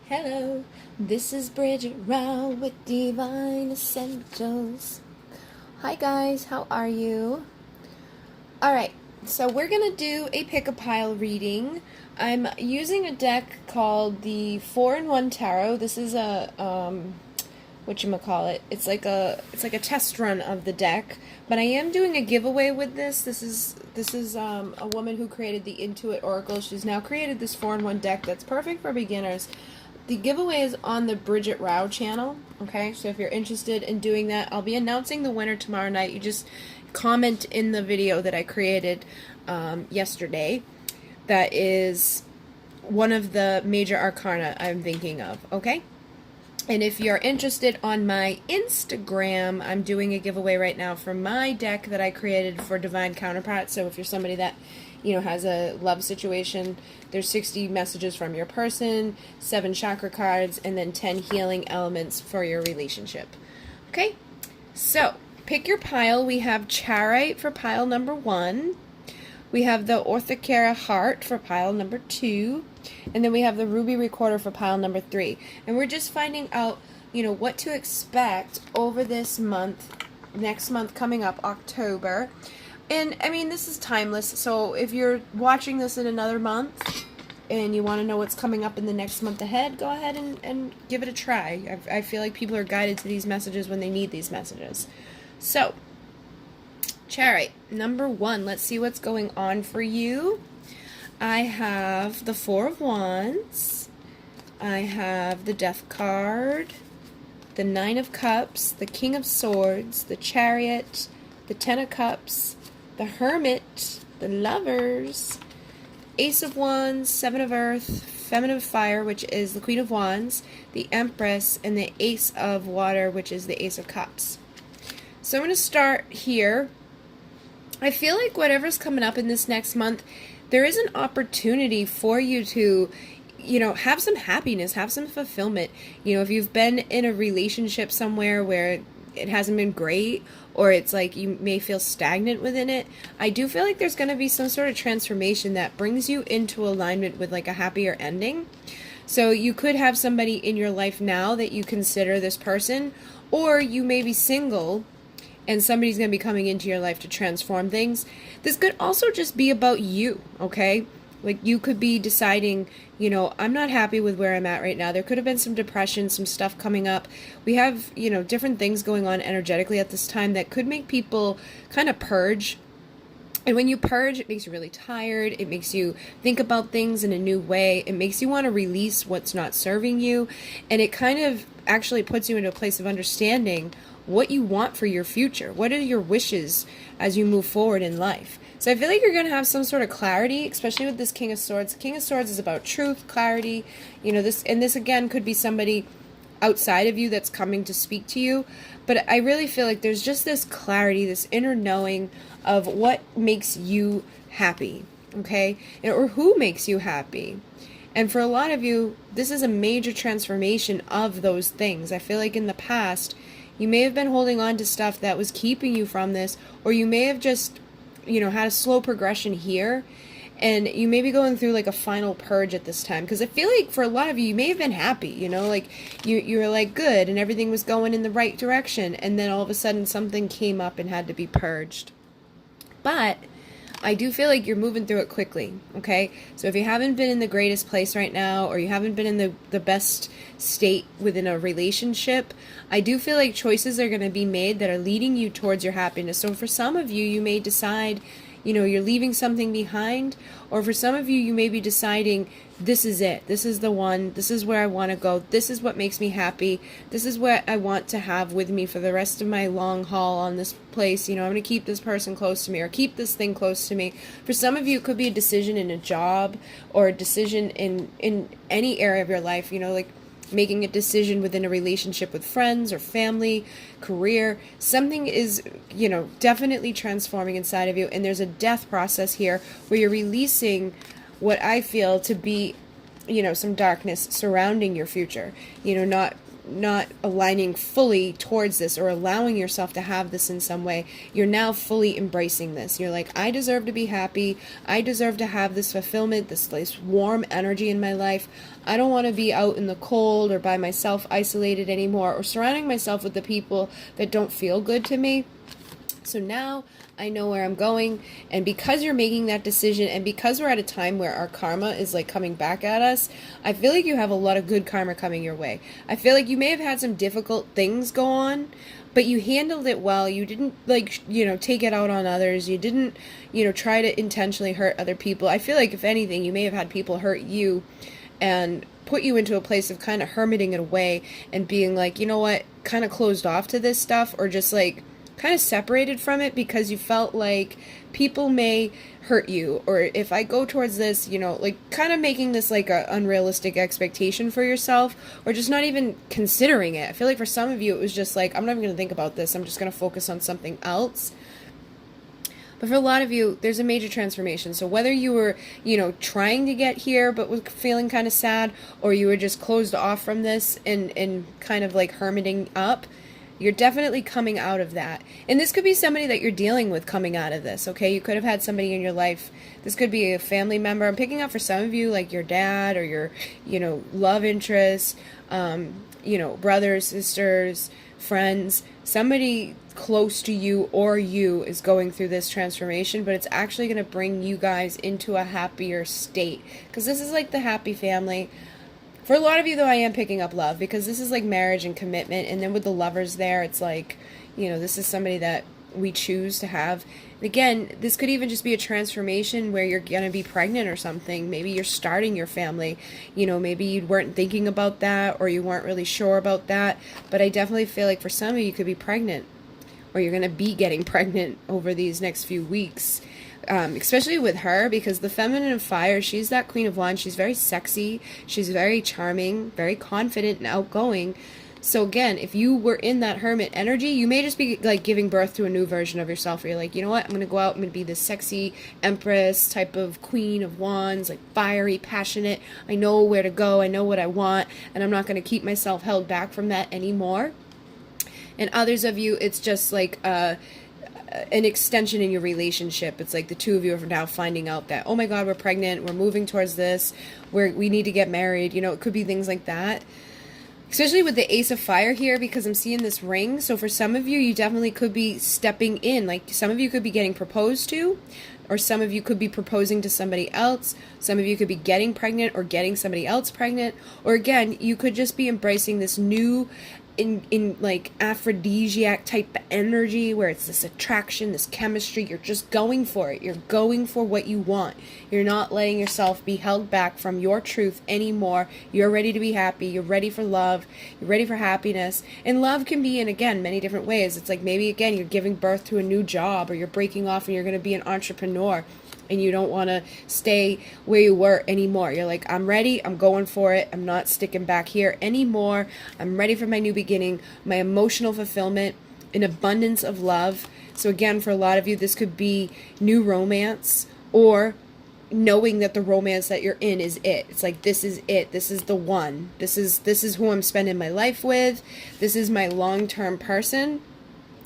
Hello, this is Bridget Rau with Divine Essentials. Hi guys, how are you? Alright, so we're going to do a pick-a-pile reading. I'm using a deck called the 4-in-1 Tarot. This is a, whatchamacallit, it's like a test run of the deck. But I am doing a giveaway with this. This is a woman who created the Untitled Oracle. She's now created this 4-in-1 deck that's perfect for beginners. The giveaway is on the Bridget Rau channel, okay? So if you're interested in doing that, I'll be announcing the winner tomorrow night. You just comment in the video that I created yesterday. That is one of the major arcana I'm thinking of, okay? And if you're interested on my Instagram, I'm doing a giveaway right now for my deck that I created for Divine Counterparts. So if you're somebody that, you know, has a love situation, there's 60 messages from your person, 7 chakra cards, and then 10 healing elements for your relationship. Okay? So, pick your pile. We have Charoite for pile number 1. We have the Orthokera Heart for pile number 2. And then we have the Ruby Recorder for pile number 3. And we're just finding out, you know, what to expect over this month, next month coming up, October. And, I mean, this is timeless, so if you're watching this in another month and you want to know what's coming up in the next month ahead, go ahead and give it a try. I feel like people are guided to these messages when they need these messages. So, Charoite, number 1, let's see what's going on for you. I have the 4 of Wands. I have the Death card, the 9 of Cups, the King of Swords, the Chariot, the 10 of Cups, the Hermit, the Lovers, Ace of Wands, 7 of Earth, Feminine Fire, which is the Queen of Wands, the Empress, and the Ace of Water, which is the Ace of Cups. So I'm going to start here. I feel like whatever's coming up in this next month, there is an opportunity for you to, you know, have some happiness, have some fulfillment. You know, if you've been in a relationship somewhere where it hasn't been great, or it's like you may feel stagnant within it, I do feel like there's going to be some sort of transformation that brings you into alignment with like a happier ending. So you could have somebody in your life now that you consider this person, or you may be single and somebody's going to be coming into your life to transform things. This could also just be about you, okay? Like, you could be deciding, you know, I'm not happy with where I'm at right now. There could have been some depression, some stuff coming up. We have, you know, different things going on energetically at this time that could make people kind of purge. And when you purge, it makes you really tired. It makes you think about things in a new way. It makes you want to release what's not serving you. And it kind of actually puts you into a place of understanding what you want for your future. What are your wishes as you move forward in life? So I feel like you're going to have some sort of clarity, especially with this King of Swords. King of Swords is about truth, clarity. You know, this again could be somebody outside of you that's coming to speak to you. But I really feel like there's just this clarity, this inner knowing of what makes you happy, okay? Or who makes you happy. And for a lot of you, this is a major transformation of those things. I feel like in the past, you may have been holding on to stuff that was keeping you from this, or you may have just, you know, had a slow progression here, and you may be going through like a final purge at this time, because I feel like for a lot of you, you may have been happy, you know, like you were like good and everything was going in the right direction, and then all of a sudden something came up and had to be purged. But I do feel like you're moving through it quickly, okay? So if you haven't been in the greatest place right now, or you haven't been in the best state within a relationship, I do feel like choices are going to be made that are leading you towards your happiness. So for some of you, you may decide, you know, you're leaving something behind, or for some of you, you may be deciding, this is it, this is the one, this is where I want to go, this is what makes me happy, this is what I want to have with me for the rest of my long haul on this place, you know, I'm going to keep this person close to me, or keep this thing close to me. For some of you, it could be a decision in a job, or a decision in any area of your life, you know, like making a decision within a relationship with friends or family, career. Something is, you know, definitely transforming inside of you, and there's a death process here where you're releasing what I feel to be, you know, some darkness surrounding your future. You know, aligning fully towards this or allowing yourself to have this in some way. You're now fully embracing this. You're like, I deserve to be happy. I deserve to have this fulfillment, this warm energy in my life. I don't want to be out in the cold or by myself isolated anymore, or surrounding myself with the people that don't feel good to me. So now I know where I'm going, and because you're making that decision, and because we're at a time where our karma is like coming back at us, I feel like you have a lot of good karma coming your way. I feel like you may have had some difficult things go on, but you handled it well. You didn't take it out on others. You didn't, try to intentionally hurt other people. I feel like if anything, you may have had people hurt you and put you into a place of kind of hermiting it away and being like, you know what, kind of closed off to this stuff, or just like kind of separated from it because you felt like people may hurt you, or if I go towards this, like kind of making this like a unrealistic expectation for yourself, or just not even considering it. I feel like for some of you it was just like, I'm not even going to think about this, I'm just going to focus on something else. But for a lot of you, there's a major transformation. So whether you were, trying to get here but was feeling kind of sad, or you were just closed off from this and kind of like hermiting up, you're definitely coming out of that. And this could be somebody that you're dealing with coming out of this, okay? You could have had somebody in your life. This could be a family member. I'm picking up for some of you, like your dad or your, love interest, brothers, sisters, friends. Somebody close to you or you is going through this transformation, but it's actually going to bring you guys into a happier state. Because this is like the happy family. For a lot of you, though, I am picking up love, because this is like marriage and commitment. And then with the lovers there, it's like, this is somebody that we choose to have. And again, this could even just be a transformation where you're going to be pregnant or something. Maybe you're starting your family. Maybe you weren't thinking about that, or you weren't really sure about that. But I definitely feel like for some of you could be pregnant, or you're going to be getting pregnant over these next few weeks. Especially with her, because the feminine of fire, she's that Queen of Wands. She's very sexy. She's very charming, very confident and outgoing. So again, if you were in that hermit energy, you may just be like giving birth to a new version of yourself, where you're like, you know what, I'm going to go out, I'm going to be this sexy empress type of Queen of Wands, like fiery, passionate. I know where to go. I know what I want, and I'm not going to keep myself held back from that anymore. And others of you, it's just like an extension in your relationship. It's like the two of you are now finding out that, oh my God, we're pregnant, we're moving towards this, we need to get married. It could be things like that. Especially with the Ace of Fire here, because I'm seeing this ring. So for some of you, you definitely could be stepping in. Like some of you could be getting proposed to, or some of you could be proposing to somebody else. Some of you could be getting pregnant or getting somebody else pregnant. Or again, you could just be embracing this new in like aphrodisiac type energy, where it's this attraction, this chemistry. You're just going for it. You're going for what you want. You're not letting yourself be held back from your truth anymore. You're ready to be happy. You're ready for love. You're ready for happiness. And love can be in, again, many different ways. It's like maybe, again, you're giving birth to a new job, or you're breaking off and you're going to be an entrepreneur, and you don't want to stay where you were anymore. You're like, I'm ready, I'm going for it, I'm not sticking back here anymore, I'm ready for my new beginning, my emotional fulfillment, an abundance of love. So again, for a lot of you, this could be new romance, or knowing that the romance that you're in is it. It's like, this is it, this is the one, this is who I'm spending my life with, this is my long-term person.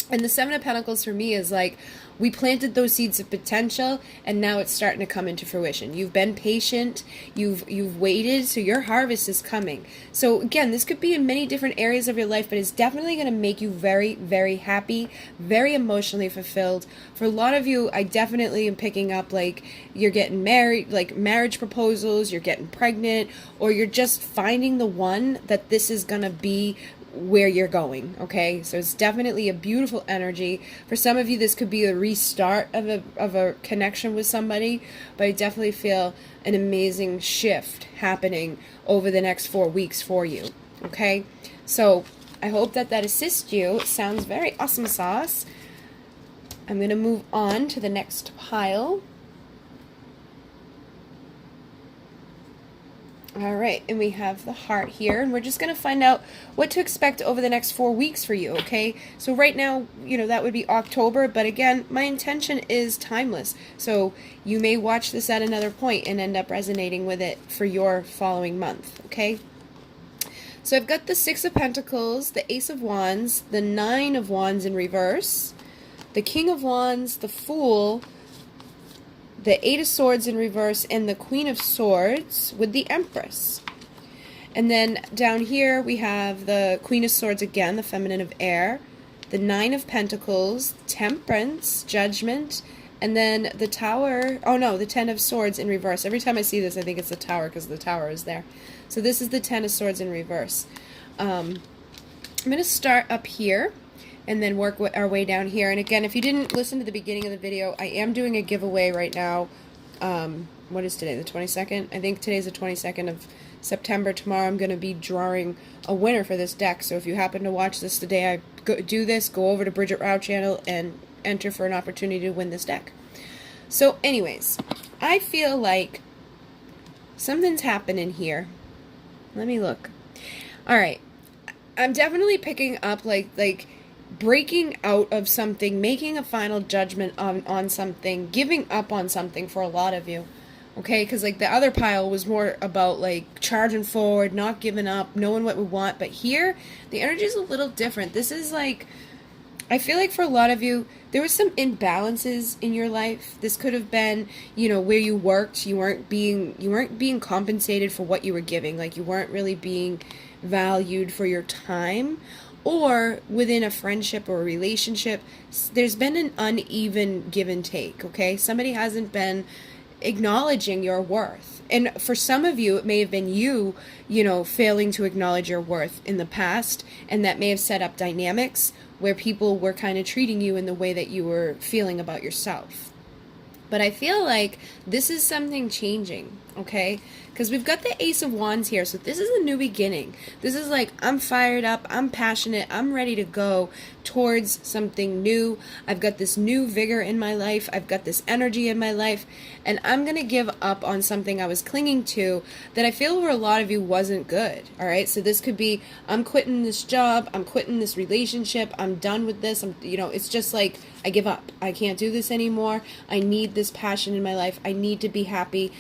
And the Seven of Pentacles for me is like, we planted those seeds of potential, and now it's starting to come into fruition. You've been patient, you've waited, so your harvest is coming. So again, this could be in many different areas of your life, but it's definitely going to make you very, very happy, very emotionally fulfilled. For a lot of you, I definitely am picking up like you're getting married, like marriage proposals, you're getting pregnant, or you're just finding the one that this is going to be where you're going. Okay, so it's definitely a beautiful energy. For some of you, this could be a restart of a connection with somebody, but I definitely feel an amazing shift happening over the next 4 weeks for you. Okay, so I hope that assists you. It sounds very awesome sauce. I'm going to move on to the next pile. All right, and we have the heart here, and we're just going to find out what to expect over the next 4 weeks for you, okay? So right now, that would be October, but again, my intention is timeless. So you may watch this at another point and end up resonating with it for your following month, okay? So I've got the Six of Pentacles, the Ace of Wands, the Nine of Wands in reverse, the King of Wands, the Fool, the Eight of Swords in reverse, and the Queen of Swords with the Empress. And then down here we have the Queen of Swords again, the feminine of air, the Nine of Pentacles, Temperance, Judgment, and then the Tower, oh no, the Ten of Swords in reverse. Every time I see this, I think it's the Tower because the Tower is there. So this is the Ten of Swords in reverse. I'm going to start up here and then work our way down here. And again, if you didn't listen to the beginning of the video, I am doing a giveaway right now. What is today, the 22nd? I think today's the 22nd of September. Tomorrow I'm going to be drawing a winner for this deck. So if you happen to watch this the day I go over to Bridget Rau channel and enter for an opportunity to win this deck. So anyways, I feel like something's happening here. Let me look. Alright. I'm definitely picking up like breaking out of something, making a final judgment on something, giving up on something for a lot of you. Okay, because like the other pile was more about like charging forward, not giving up, knowing what we want. But here, the energy is a little different. This is like, I feel like for a lot of you, there was some imbalances in your life. This could have been, you know, where you worked, you weren't being compensated for what you were giving. Like you weren't really being valued for your time. Or within a friendship or a relationship, there's been an uneven give and take. Okay, somebody hasn't been acknowledging your worth. And for some of you, it may have been you know, failing to acknowledge your worth in the past, and that may have set up dynamics where people were kind of treating you in the way that you were feeling about yourself. But I feel like this is something changing, okay? Because we've got the Ace of Wands here, so this is a new beginning. This is like, I'm fired up, I'm passionate, I'm ready to go towards something new. I've got this new vigor in my life, I've got this energy in my life, and I'm going to give up on something I was clinging to that I feel for a lot of you wasn't good, all right? So this could be, I'm quitting this job, I'm quitting this relationship, I'm done with this, you know, it's just like, I give up. I can't do this anymore. I need this passion in my life. I need to be happy.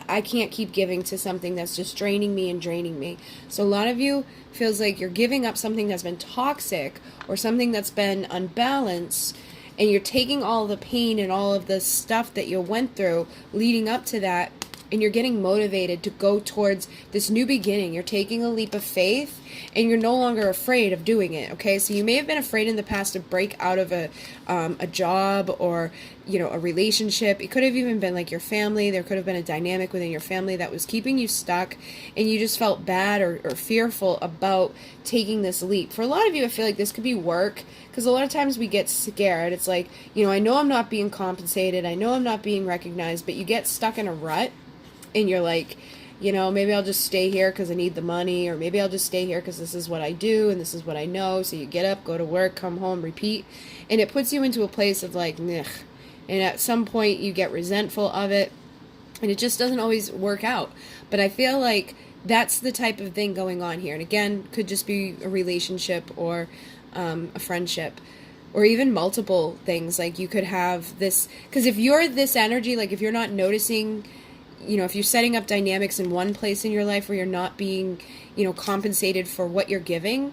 I can't keep giving to something that's just draining me and draining me. So a lot of you feels like you're giving up something that's been toxic or something that's been unbalanced, and you're taking all the pain and all of the stuff that you went through leading up to that, and you're getting motivated to go towards this new beginning. You're taking a leap of faith, and you're no longer afraid of doing it, okay? So you may have been afraid in the past to break out of a job or, you know, a relationship. It could have even been like your family. There could have been a dynamic within your family that was keeping you stuck, and you just felt bad or fearful about taking this leap. For a lot of you, I feel like this could be work, because a lot of times we get scared. It's like, you know, I know I'm not being compensated. I know I'm not being recognized, but you get stuck in a rut, and you're like, you know, maybe I'll just stay here because I need the money, or maybe I'll just stay here because this is what I do and this is what I know. So you get up, go to work, come home, repeat, and it puts you into a place of like, "Ugh." And at some point you get resentful of it, and it just doesn't always work out. But I feel like that's the type of thing going on here. And again, could just be a relationship or a friendship, or even multiple things. Like you could have this, because if you're this energy, like if you're not noticing, you know, if you're setting up dynamics in one place in your life where you're not being, you know, compensated for what you're giving,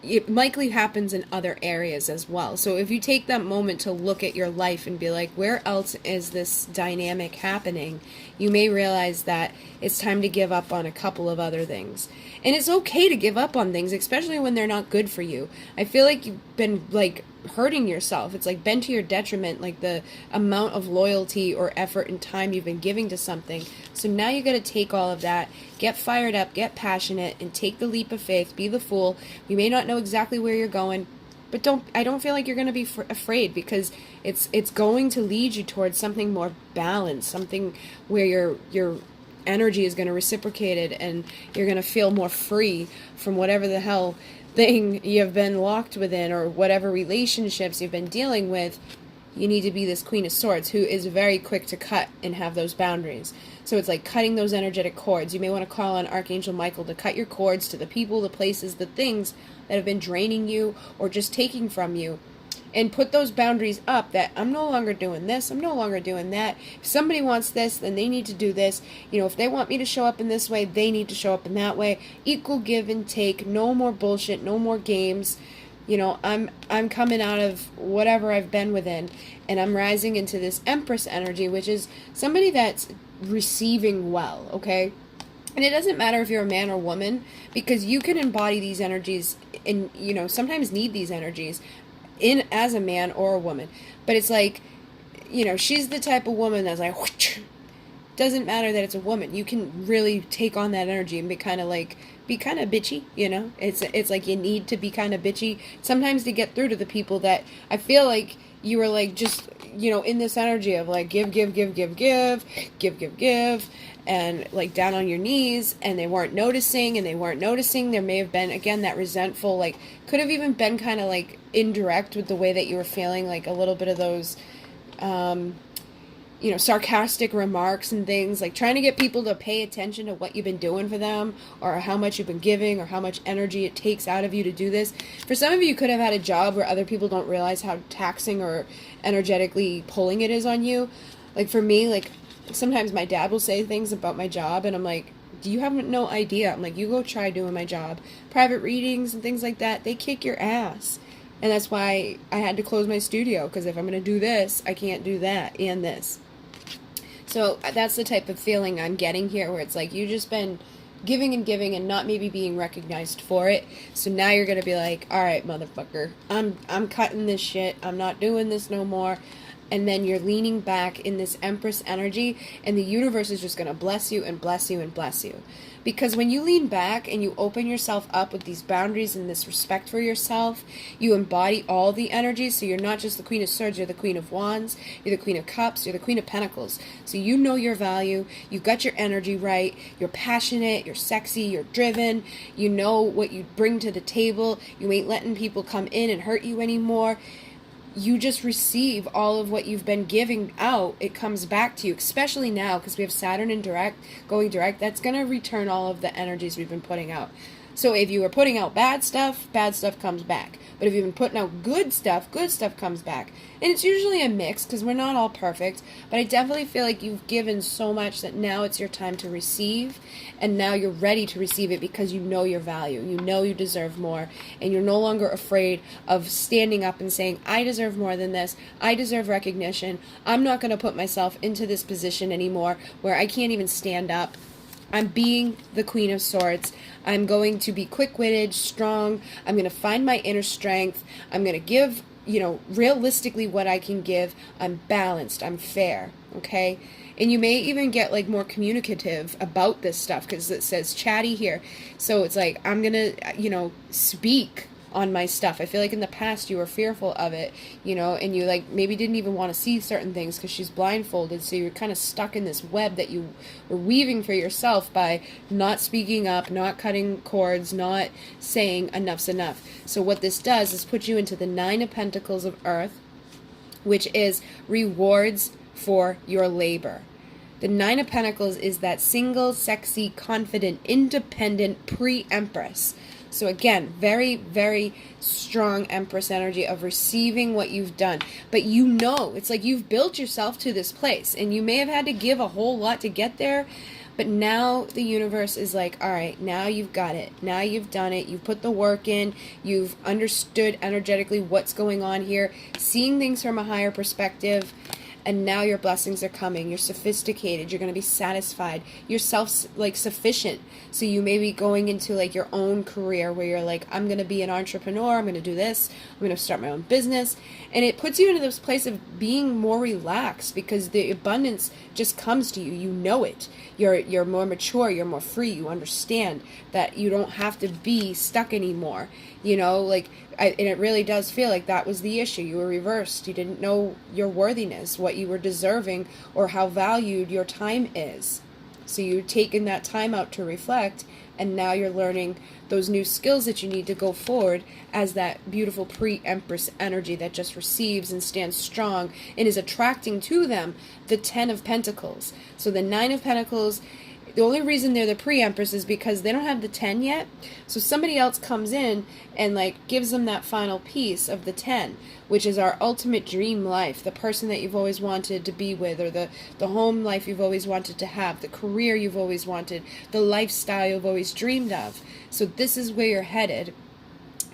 it likely happens in other areas as well. So if you take that moment to look at your life and be like, where else is this dynamic happening? You may realize that it's time to give up on a couple of other things. And it's okay to give up on things, especially when they're not good for you. I feel like you've been like hurting yourself. It's like been to your detriment, like the amount of loyalty or effort and time you've been giving to something. So now you got to take all of that, get fired up, get passionate, and take the leap of faith. Be the fool. You may not know exactly where you're going, but I don't feel like you're going to be afraid, because it's going to lead you towards something more balanced, something where your energy is going to reciprocate it, and you're going to feel more free from whatever the hell thing you've been locked within, or whatever relationships you've been dealing with. You need to be this Queen of Swords who is very quick to cut and have those boundaries. So it's like cutting those energetic cords. You may want to call on Archangel Michael to cut your cords to the people, the places, the things that have been draining you or just taking from you. and put those boundaries up that I'm no longer doing this, I'm no longer doing that. If somebody wants this, then they need to do this. You know, if they want me to show up in this way, they need to show up in that way. Equal give and take, no more bullshit, no more games. You know, I'm coming out of whatever I've been within, and I'm rising into this Empress energy, which is somebody that's receiving well, okay? And it doesn't matter if you're a man or woman, because you can embody these energies and, you know, sometimes need these energies in as a man or a woman. But it's like, you know, she's the type of woman that's like, whoosh. Doesn't matter that it's a woman. You can really take on that energy and be kind of bitchy, you know? It's like you need to be kind of bitchy sometimes to get through to the people that I feel like you were like just, you know, in this energy of like give, and like down on your knees, and they weren't noticing. There may have been, again, that resentful, like could have even been kind of like indirect with the way that you were feeling, like a little bit of those you know, sarcastic remarks and things, like trying to get people to pay attention to what you've been doing for them, or how much you've been giving, or how much energy it takes out of you to do this. For some of you, you could have had a job where other people don't realize how taxing or energetically pulling it is on you. Like for me, like sometimes my dad will say things about my job, and I'm like, do you have no idea? I'm like, you go try doing my job. Private readings and things like that, they kick your ass. And that's why I had to close my studio, because if I'm going to do this, I can't do that and this. So that's the type of feeling I'm getting here, where it's like you've just been giving and not maybe being recognized for it. So now you're going to be like, all right, motherfucker, I'm cutting this shit. I'm not doing this no more. And then you're leaning back in this Empress energy, and the universe is just going to bless you and bless you and bless you. Because when you lean back and you open yourself up with these boundaries and this respect for yourself, you embody all the energies. So you're not just the Queen of Swords, you're the Queen of Wands, you're the Queen of Cups, you're the Queen of Pentacles. So you know your value, you've got your energy right, you're passionate, you're sexy, you're driven, you know what you bring to the table, you ain't letting people come in and hurt you anymore. You just receive all of what you've been giving out. It comes back to you, especially now because we have Saturn in going direct. That's going to return all of the energies we've been putting out. So if you were putting out bad stuff comes back. But if you've been putting out good stuff comes back. And it's usually a mix, because we're not all perfect. But I definitely feel like you've given so much that now it's your time to receive. And now you're ready to receive it because you know your value. You know you deserve more. And you're no longer afraid of standing up and saying, I deserve more than this. I deserve recognition. I'm not going to put myself into this position anymore where I can't even stand up. I'm being the Queen of Swords. I'm going to be quick-witted, strong. I'm going to find my inner strength. I'm going to give, you know, realistically what I can give. I'm balanced. I'm fair. Okay? And you may even get like more communicative about this stuff, because it says chatty here. So it's like, I'm going to, you know, speak on my stuff. I feel like in the past you were fearful of it, you know, and you like maybe didn't even want to see certain things because she's blindfolded, so you're kind of stuck in this web that you were weaving for yourself by not speaking up, not cutting cords, not saying enough's enough. So what this does is put you into the 9 of Pentacles of Earth, which is rewards for your labor. The 9 of Pentacles is that single, sexy, confident, independent pre-Empress. So again, very, very strong Empress energy of receiving what you've done. But you know, it's like you've built yourself to this place, and you may have had to give a whole lot to get there, but now the universe is like, all right, now you've got it. Now you've done it. You've put the work in. You've understood energetically what's going on here, seeing things from a higher perspective. And now your blessings are coming. You're sophisticated. You're going to be satisfied. You're sufficient. So you may be going into like your own career where you're like, I'm going to be an entrepreneur. I'm going to do this. I'm going to start my own business. And it puts you into this place of being more relaxed, because the abundance just comes to you. You know it. You're more mature. You're more free. You understand that you don't have to be stuck anymore. You know, like, and it really does feel like that was the issue. You were reversed. You didn't know your worthiness, what you were deserving, or how valued your time is. So you've taken that time out to reflect, and now you're learning those new skills that you need to go forward as that beautiful pre-Empress energy that just receives and stands strong and is attracting to them the 10 of Pentacles. So the 9 of Pentacles The only reason they're the pre-empress is because they don't have the 10 yet. So somebody else comes in and like gives them that final piece of the 10, which is our ultimate dream life, the person that you've always wanted to be with, or the home life you've always wanted to have, the career you've always wanted, the lifestyle you've always dreamed of. So this is where you're headed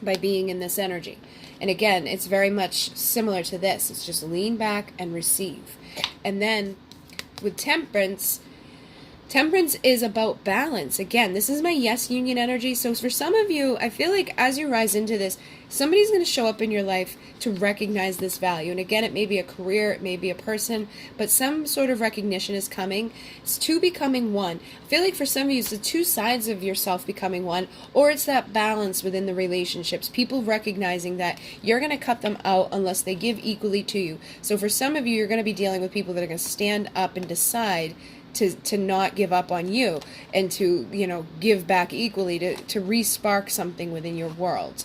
by being in this energy. And again, it's very much similar to this. It's just lean back and receive. And then with temperance, temperance is about balance. Again, this is my yes union energy. So for some of you, I feel like as you rise into this, somebody's going to show up in your life to recognize this value. And again, it may be a career, it may be a person, but some sort of recognition is coming. It's two becoming one. I feel like for some of you, it's the two sides of yourself becoming one, or it's that balance within the relationships. People recognizing that you're going to cut them out unless they give equally to you. So for some of you, you're going to be dealing with people that are going to stand up and decide to not give up on you and to, give back equally, to re-spark something within your world.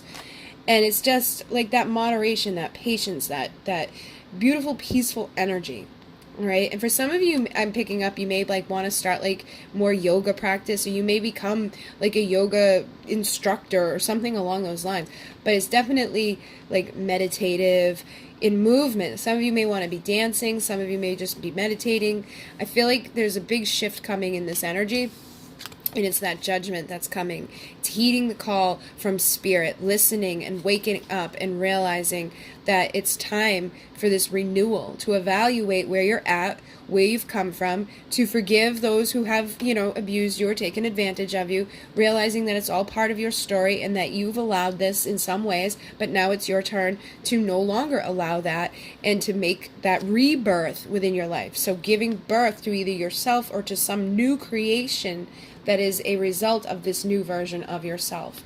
And it's just like that moderation, that patience, that beautiful, peaceful energy, right? And for some of you, I'm picking up, you may like want to start like more yoga practice, or you may become like a yoga instructor or something along those lines. But it's definitely like meditative, in movement. Some of you may want to be dancing, some of you may just be meditating. I feel like there's a big shift coming in this energy, and it's that judgment that's coming. It's heeding the call from spirit, listening and waking up and realizing that it's time for this renewal, to evaluate where you're at, where you've come from, to forgive those who have, abused you or taken advantage of you, realizing that it's all part of your story and that you've allowed this in some ways, but now it's your turn to no longer allow that and to make that rebirth within your life. So giving birth to either yourself or to some new creation that is a result of this new version of yourself,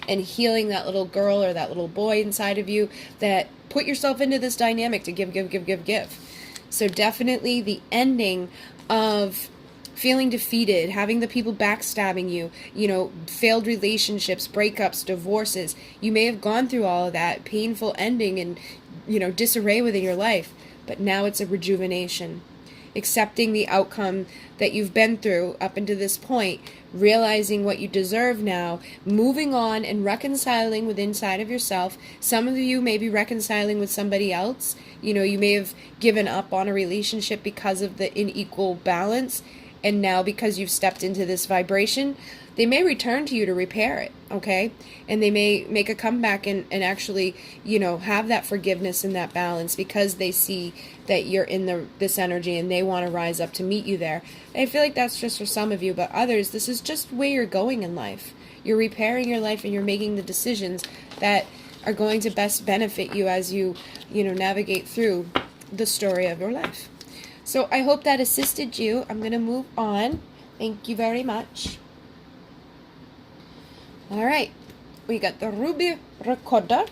and healing that little girl or that little boy inside of you that put yourself into this dynamic to give. So definitely the ending of feeling defeated, having the people backstabbing you, failed relationships, breakups, divorces. You may have gone through all of that painful ending and, disarray within your life, but now it's a rejuvenation. Accepting the outcome that you've been through up until this point, realizing what you deserve now, moving on and reconciling with inside of yourself. Some of you may be reconciling with somebody else. You may have given up on a relationship because of the unequal balance, and now because you've stepped into this vibration, they may return to you to repair it, okay? And they may make a comeback and actually, have that forgiveness and that balance because they see that you're in this energy and they want to rise up to meet you there. I feel like that's just for some of you, but others, this is just where you're going in life. You're repairing your life and you're making the decisions that are going to best benefit you as you, navigate through the story of your life. So I hope that assisted you. I'm going to move on. Thank you very much. All right, we got the Ruby Recorder,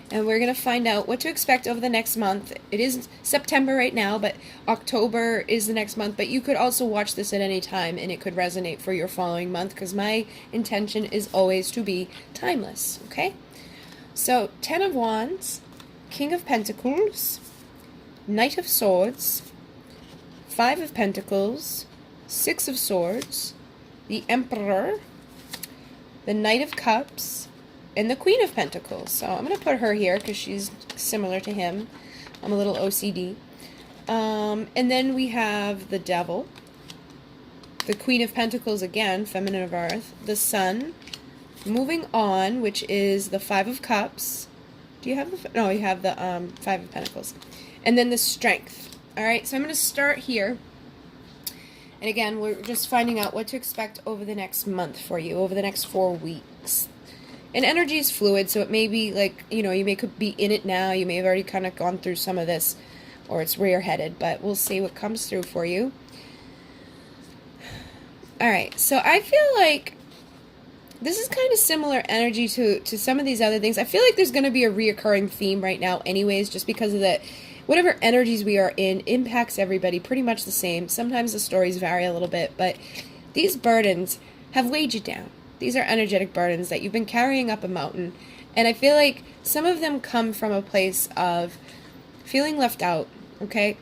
and we're going to find out what to expect over the next month. It is September right now, but October is the next month, but you could also watch this at any time, and it could resonate for your following month, because my intention is always to be timeless, okay? So, 10 of Wands, King of Pentacles, Knight of Swords, 5 of Pentacles, 6 of Swords, the Emperor, the Knight of Cups, and the Queen of Pentacles. So I'm going to put her here because she's similar to him. I'm a little OCD. And then we have the Devil, the Queen of Pentacles again, Feminine of Earth, the Sun, moving on, which is the 5 of Cups. Do you have the... No, you have the 5 of Pentacles. And then the Strength. All right, so I'm going to start here. And again, we're just finding out what to expect over the next month for you, over the next 4 weeks. And energy is fluid, so it may be like, you may could be in it now. You may have already kind of gone through some of this, or it's where you're headed, but we'll see what comes through for you. All right, so I feel like this is kind of similar energy to some of these other things. I feel like there's going to be a reoccurring theme right now anyways, just because of that. Whatever energies we are in impacts everybody pretty much the same. Sometimes the stories vary a little bit, but these burdens have weighed you down. These are energetic burdens that you've been carrying up a mountain. And I feel like some of them come from a place of feeling left out, okay?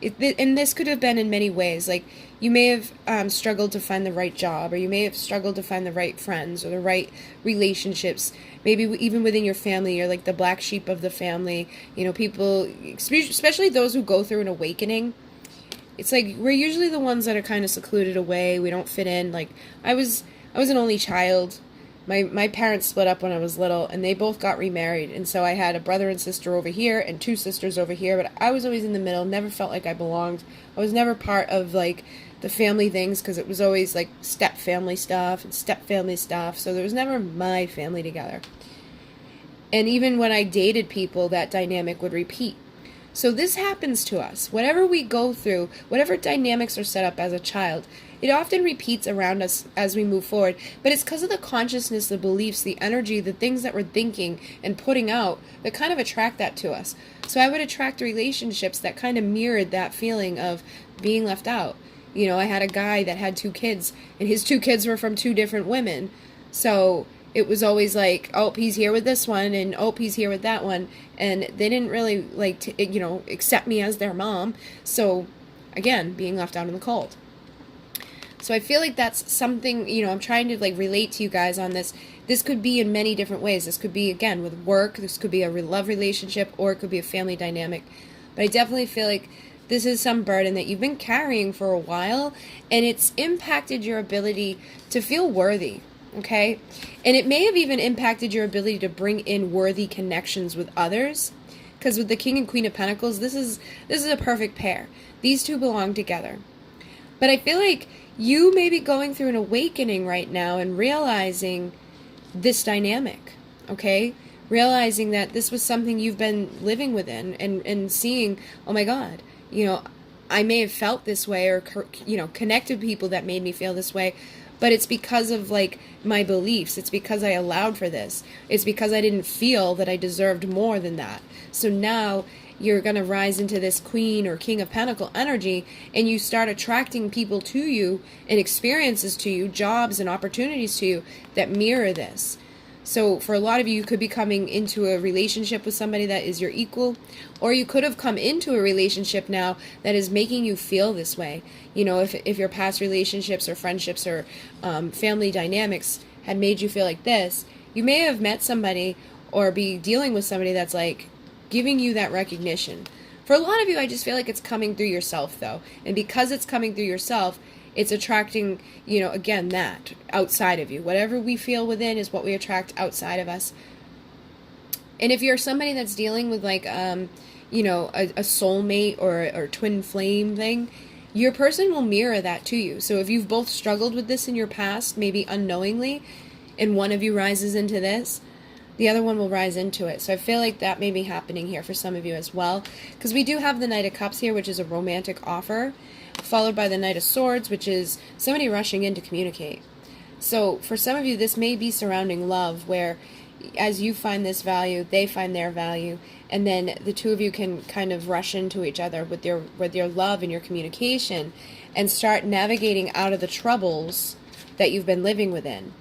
And this could have been in many ways. Like, you may have struggled to find the right job, or you may have struggled to find the right friends or the right relationships. Maybe even within your family, you're like the black sheep of the family. You know, people, especially those who go through an awakening, it's like we're usually the ones that are kind of secluded away. We don't fit in. Like I was an only child. My parents split up when I was little, and they both got remarried, and so I had a brother and sister over here and 2 sisters over here, but I was always in the middle, never felt like I belonged. I was never part of like the family things, because it was always like step family stuff and step family stuff, so there was never my family together. And even when I dated people, that dynamic would repeat. So this happens to us. Whatever we go through, whatever dynamics are set up as a child, it often repeats around us as we move forward, but it's because of the consciousness, the beliefs, the energy, the things that we're thinking and putting out that kind of attract that to us. So I would attract relationships that kind of mirrored that feeling of being left out. You know, I had a guy that had 2 kids, and his 2 kids were from 2 different women. So it was always like, oh, he's here with this one, and oh, he's here with that one. And they didn't really, like, accept me as their mom. So, again, being left out in the cold. So I feel like that's something, I'm trying to, like, relate to you guys on this. This could be in many different ways. This could be, again, with work. This could be a love relationship, or it could be a family dynamic. But I definitely feel like this is some burden that you've been carrying for a while, and it's impacted your ability to feel worthy. Okay? And it may have even impacted your ability to bring in worthy connections with others. Because with the King and Queen of Pentacles, this is a perfect pair. These 2 belong together. But I feel like you may be going through an awakening right now and realizing this dynamic. Okay? Realizing that this was something you've been living within, and seeing, oh my God, I may have felt this way, or, connected people that made me feel this way. But it's because of, like, my beliefs. It's because I allowed for this. It's because I didn't feel that I deserved more than that. So now you're going to rise into this Queen or King of Pentacle energy, and you start attracting people to you and experiences to you, jobs and opportunities to you that mirror this. So for a lot of you, you could be coming into a relationship with somebody that is your equal, or you could have come into a relationship now that is making you feel this way. If your past relationships or friendships or family dynamics had made you feel like this, you may have met somebody or be dealing with somebody that's like giving you that recognition. For a lot of you, I just feel like it's coming through yourself, though. And because it's coming through yourself, it's attracting, again, that outside of you. Whatever we feel within is what we attract outside of us. And if you're somebody that's dealing with, like, a soulmate or twin flame thing, your person will mirror that to you. So if you've both struggled with this in your past, maybe unknowingly, and one of you rises into this, the other one will rise into it. So I feel like that may be happening here for some of you as well. Because we do have the Knight of Cups here, which is a romantic offer, followed by the Knight of Swords, which is somebody rushing in to communicate. So for some of you, this may be surrounding love, where as you find this value, they find their value, and then the 2 of you can kind of rush into each other with your love and your communication, and start navigating out of the troubles that you've been living within.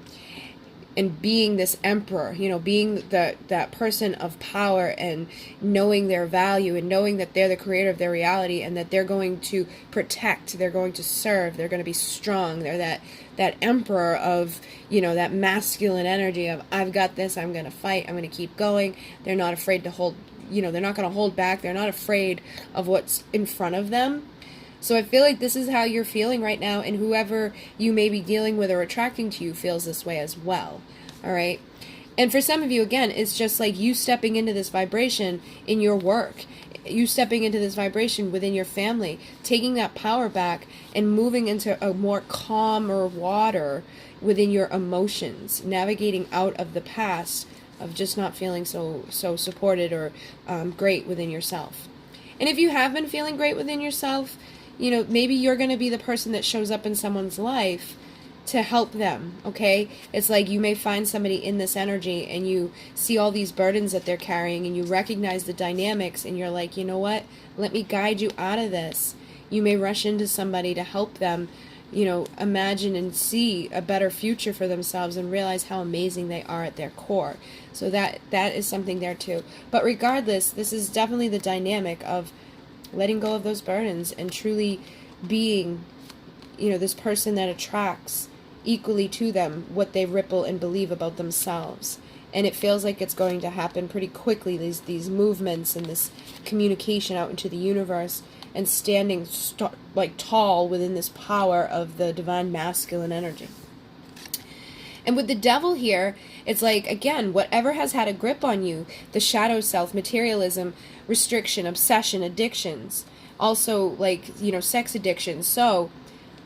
And being this emperor, being that person of power, and knowing their value, and knowing that they're the creator of their reality, and that they're going to protect, they're going to serve, they're going to be strong. They're that emperor of, that masculine energy of, I've got this, I'm going to fight, I'm going to keep going. They're not afraid to hold, they're not going to hold back. They're not afraid of what's in front of them. So I feel like this is how you're feeling right now, and whoever you may be dealing with or attracting to you feels this way as well. All right? And for some of you, again, it's just like you stepping into this vibration in your work. You stepping into this vibration within your family, taking that power back and moving into a more calmer water within your emotions, navigating out of the past of just not feeling so supported or great within yourself. And if you have been feeling great within yourself, maybe you're going to be the person that shows up in someone's life to help them, okay? It's like you may find somebody in this energy, and you see all these burdens that they're carrying, and you recognize the dynamics, and you're like, you know what? Let me guide you out of this. You may rush into somebody to help them, imagine and see a better future for themselves, and realize how amazing they are at their core. So that is something there too. But regardless, this is definitely the dynamic of letting go of those burdens and truly being, this person that attracts equally to them what they ripple and believe about themselves. And it feels like it's going to happen pretty quickly, these movements and this communication out into the universe, and standing like tall within this power of the divine masculine energy. And with the devil here, it's like, again, whatever has had a grip on you, the shadow self, materialism, restriction, obsession, addictions, also like, sex addiction. So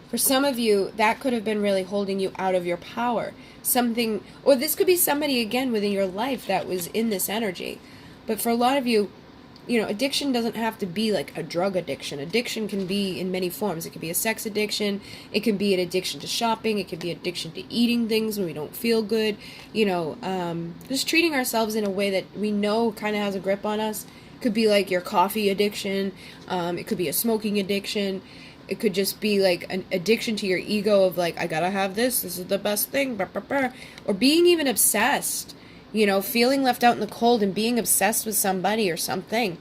for some of you, that could have been really holding you out of your power. Something, or this could be somebody, again, within your life that was in this energy. But for a lot of you, addiction doesn't have to be like a drug addiction. Addiction can be in many forms. It could be a sex addiction. It can be an addiction to shopping. It could be addiction to eating things when we don't feel good. Just treating ourselves in a way that we know kind of has a grip on us. It could be like your coffee addiction. It could be a smoking addiction. It could just be like an addiction to your ego of like, I gotta have this. This is the best thing. Or being even obsessed. Feeling left out in the cold and being obsessed with somebody or something.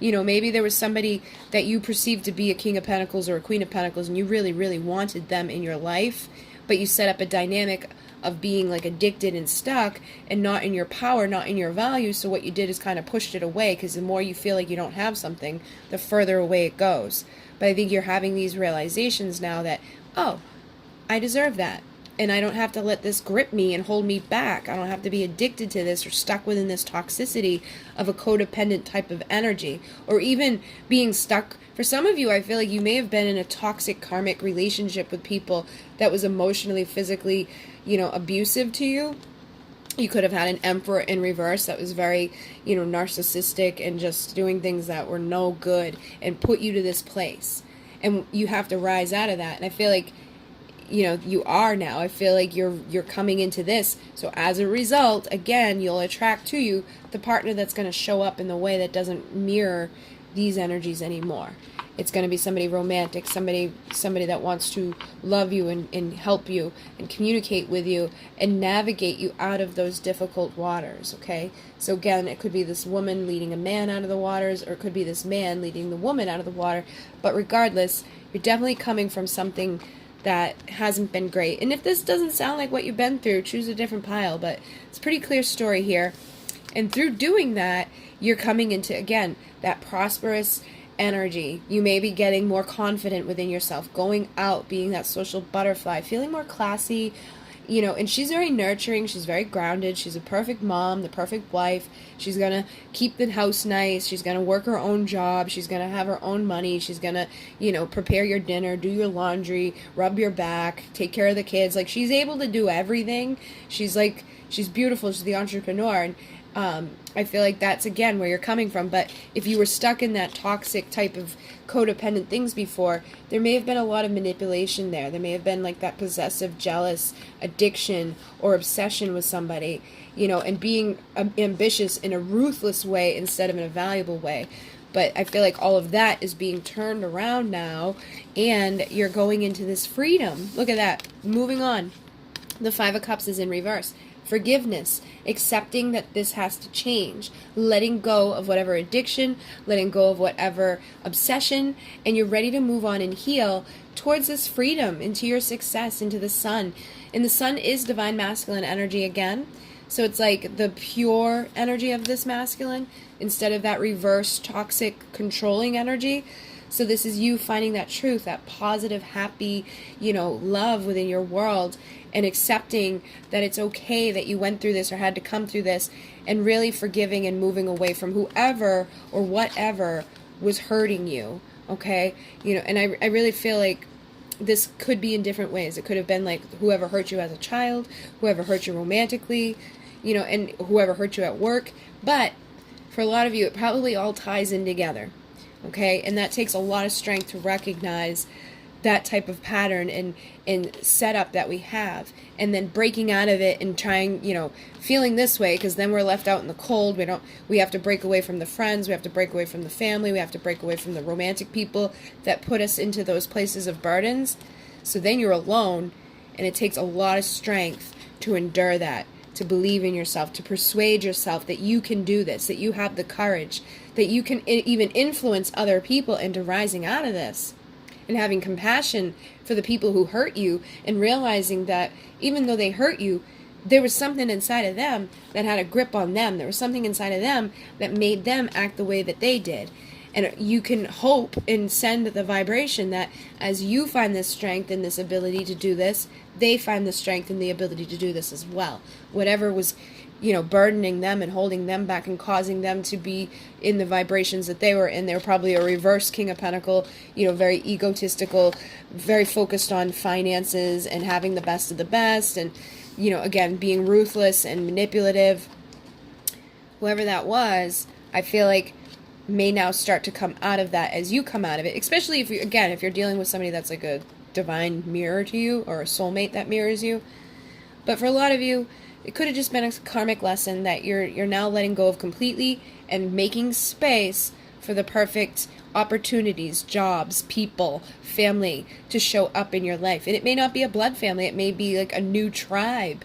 Maybe there was somebody that you perceived to be a King of Pentacles or a Queen of Pentacles, and you really, really wanted them in your life, but you set up a dynamic of being like addicted and stuck and not in your power, not in your value. So what you did is kind of pushed it away, because the more you feel like you don't have something, the further away it goes. But I think you're having these realizations now that, oh, I deserve that. And I don't have to let this grip me and hold me back. I don't have to be addicted to this or stuck within this toxicity of a codependent type of energy. Or even being stuck. For some of you, I feel like you may have been in a toxic karmic relationship with people that was emotionally, physically, abusive to you. You could have had an Emperor in reverse that was very, narcissistic and just doing things that were no good and put you to this place. And you have to rise out of that. And I feel like, you are now. I feel like you're coming into this. So as a result, again, you'll attract to you the partner that's going to show up in the way that doesn't mirror these energies anymore. It's going to be somebody romantic, somebody that wants to love you and help you and communicate with you and navigate you out of those difficult waters, okay? So again, it could be this woman leading a man out of the waters, or it could be this man leading the woman out of the water. But regardless, you're definitely coming from something that hasn't been great. And if this doesn't sound like what you've been through, choose a different pile. But it's a pretty clear story here. And through doing that, you're coming into, again, that prosperous energy. You may be getting more confident within yourself, going out, being that social butterfly, feeling more classy, and she's very nurturing, she's very grounded, she's a perfect mom, the perfect wife, she's gonna keep the house nice, she's gonna work her own job, she's gonna have her own money, she's gonna, prepare your dinner, do your laundry, rub your back, take care of the kids. Like, she's able to do everything. She's beautiful, she's the entrepreneur. And I feel like that's, again, where you're coming from. But if you were stuck in that toxic type of codependent things before, there may have been a lot of manipulation there. There may have been like that possessive, jealous addiction or obsession with somebody, and being ambitious in a ruthless way instead of in a valuable way. But I feel like all of that is being turned around now, and you're going into this freedom. Look at that. Moving on. The Five of Cups is in reverse. Forgiveness, accepting that this has to change, letting go of whatever addiction, letting go of whatever obsession, and you're ready to move on and heal towards this freedom, into your success, into the sun. And the sun is divine masculine energy again. So it's like the pure energy of this masculine instead of that reverse toxic controlling energy. So this is you finding that truth, that positive, happy, love within your world, and accepting that it's okay that you went through this or had to come through this, and really forgiving and moving away from whoever or whatever was hurting you, okay? And I really feel like this could be in different ways. It could have been like whoever hurt you as a child, whoever hurt you romantically, and whoever hurt you at work. But for a lot of you, it probably all ties in together. Okay, and that takes a lot of strength to recognize that type of pattern and setup that we have, and then breaking out of it and trying, feeling this way, because then we're left out in the cold. We have to break away from the friends, we have to break away from the family, we have to break away from the romantic people that put us into those places of burdens. So then you're alone, and it takes a lot of strength to endure that, to believe in yourself, to persuade yourself that you can do this, that you have the courage, that you can even influence other people into rising out of this. and having compassion for the people who hurt you, and realizing that even though they hurt you, there was something inside of them that had a grip on them. There was something inside of them that made them act the way that they did. And you can hope and send the vibration that as you find this strength and this ability to do this, they find the strength and the ability to do this as well. Whatever was, burdening them and holding them back and causing them to be in the vibrations that they were in. They were probably a reverse King of Pentacle, very egotistical, very focused on finances and having the best of the best, and, again, being ruthless and manipulative. Whoever that was, I feel like may now start to come out of that as you come out of it, especially if you're dealing with somebody that's like a divine mirror to you, or a soulmate that mirrors you. But for a lot of you, it could have just been a karmic lesson that you're now letting go of completely and making space for the perfect opportunities, jobs, people, family to show up in your life. And it may not be a blood family, it may be like a new tribe,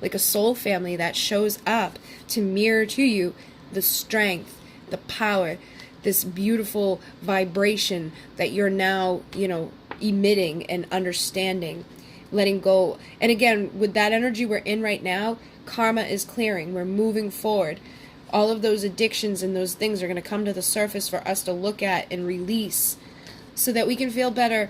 like a soul family that shows up to mirror to you the strength, the power, this beautiful vibration that you're now, emitting and understanding, letting go. And again, with that energy we're in right now, karma is clearing. We're moving forward. All of those addictions and those things are going to come to the surface for us to look at and release, so that we can feel better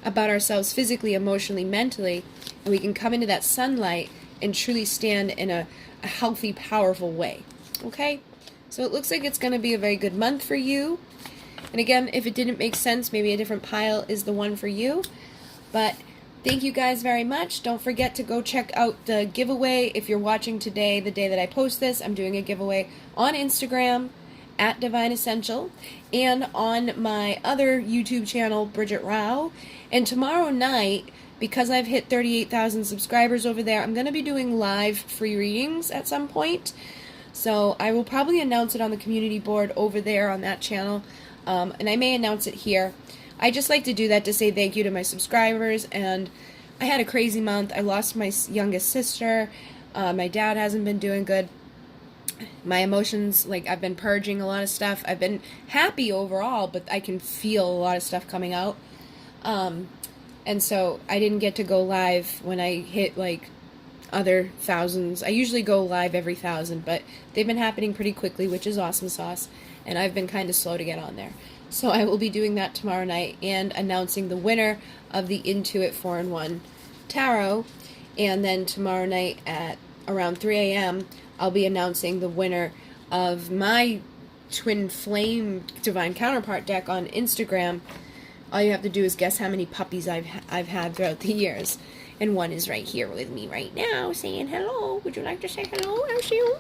about ourselves physically, emotionally, mentally, and we can come into that sunlight and truly stand in a healthy, powerful way. Okay? So it looks like it's going to be a very good month for you. And again, if it didn't make sense, maybe a different pile is the one for you. But thank you guys very much. Don't forget to go check out the giveaway. If you're watching today, the day that I post this, I'm doing a giveaway on Instagram at Divine Essential, and on my other YouTube channel, Bridget Rau. And tomorrow night, because I've hit 38,000 subscribers over there, I'm going to be doing live free readings at some point. So I will probably announce it on the community board over there on that channel, and I may announce it here. I just like to do that to say thank you to my subscribers, and I had a crazy month. I lost my youngest sister. My dad hasn't been doing good. My emotions, I've been purging a lot of stuff. I've been happy overall, but I can feel a lot of stuff coming out. And so I didn't get to go live when I hit, other thousands. I usually go live every 1,000, but they've been happening pretty quickly, which is awesome sauce, and I've been kind of slow to get on there. So I will be doing that tomorrow night and announcing the winner of the Intuit 4-in-1 Tarot. And then tomorrow night at around 3 a.m., I'll be announcing the winner of my Twin Flame Divine Counterpart deck on Instagram. All you have to do is guess how many puppies I've had throughout the years. And one is right here with me right now saying hello. Would you like to say hello, ALCYONE?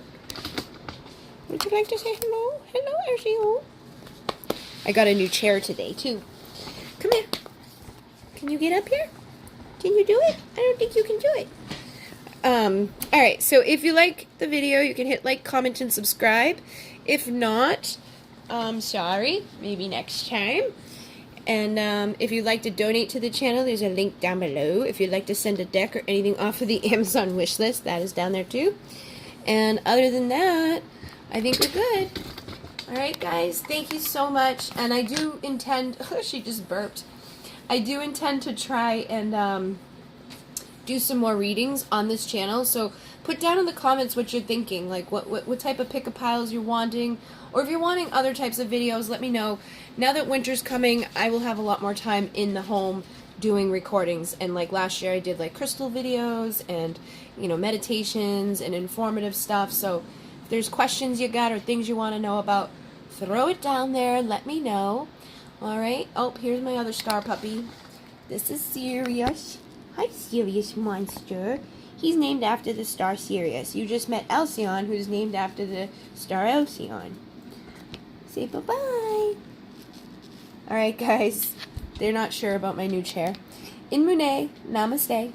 Would you like to say hello? Hello, ALCYONE. I got a new chair today, too. Come here. Can you get up here? Can you do it? I don't think you can do it. Alright, so if you like the video, you can hit like, comment, and subscribe. If not, sorry, maybe next time. And if you'd like to donate to the channel, there's a link down below. If you'd like to send a deck or anything off of the Amazon wish list, that is down there too. And other than that, I think we're good. Alright guys, thank you so much. And I do intend, she just burped. I do intend to try and do some more readings on this channel. So put down in the comments what you're thinking, like what type of pick-a-piles you're wanting. Or if you're wanting other types of videos, let me know. Now that winter's coming, I will have a lot more time in the home doing recordings. And like last year I did like crystal videos and, meditations and informative stuff. So if there's questions you got or things you want to know about, throw it down there and let me know. Alright, oh, here's my other star puppy. This is Sirius. Hi, Sirius monster. He's named after the star Sirius. You just met ALCYONE, who's named after the star ALCYONE. Say bye-bye. Alright, guys. They're not sure about my new chair. In MUNAY, namaste.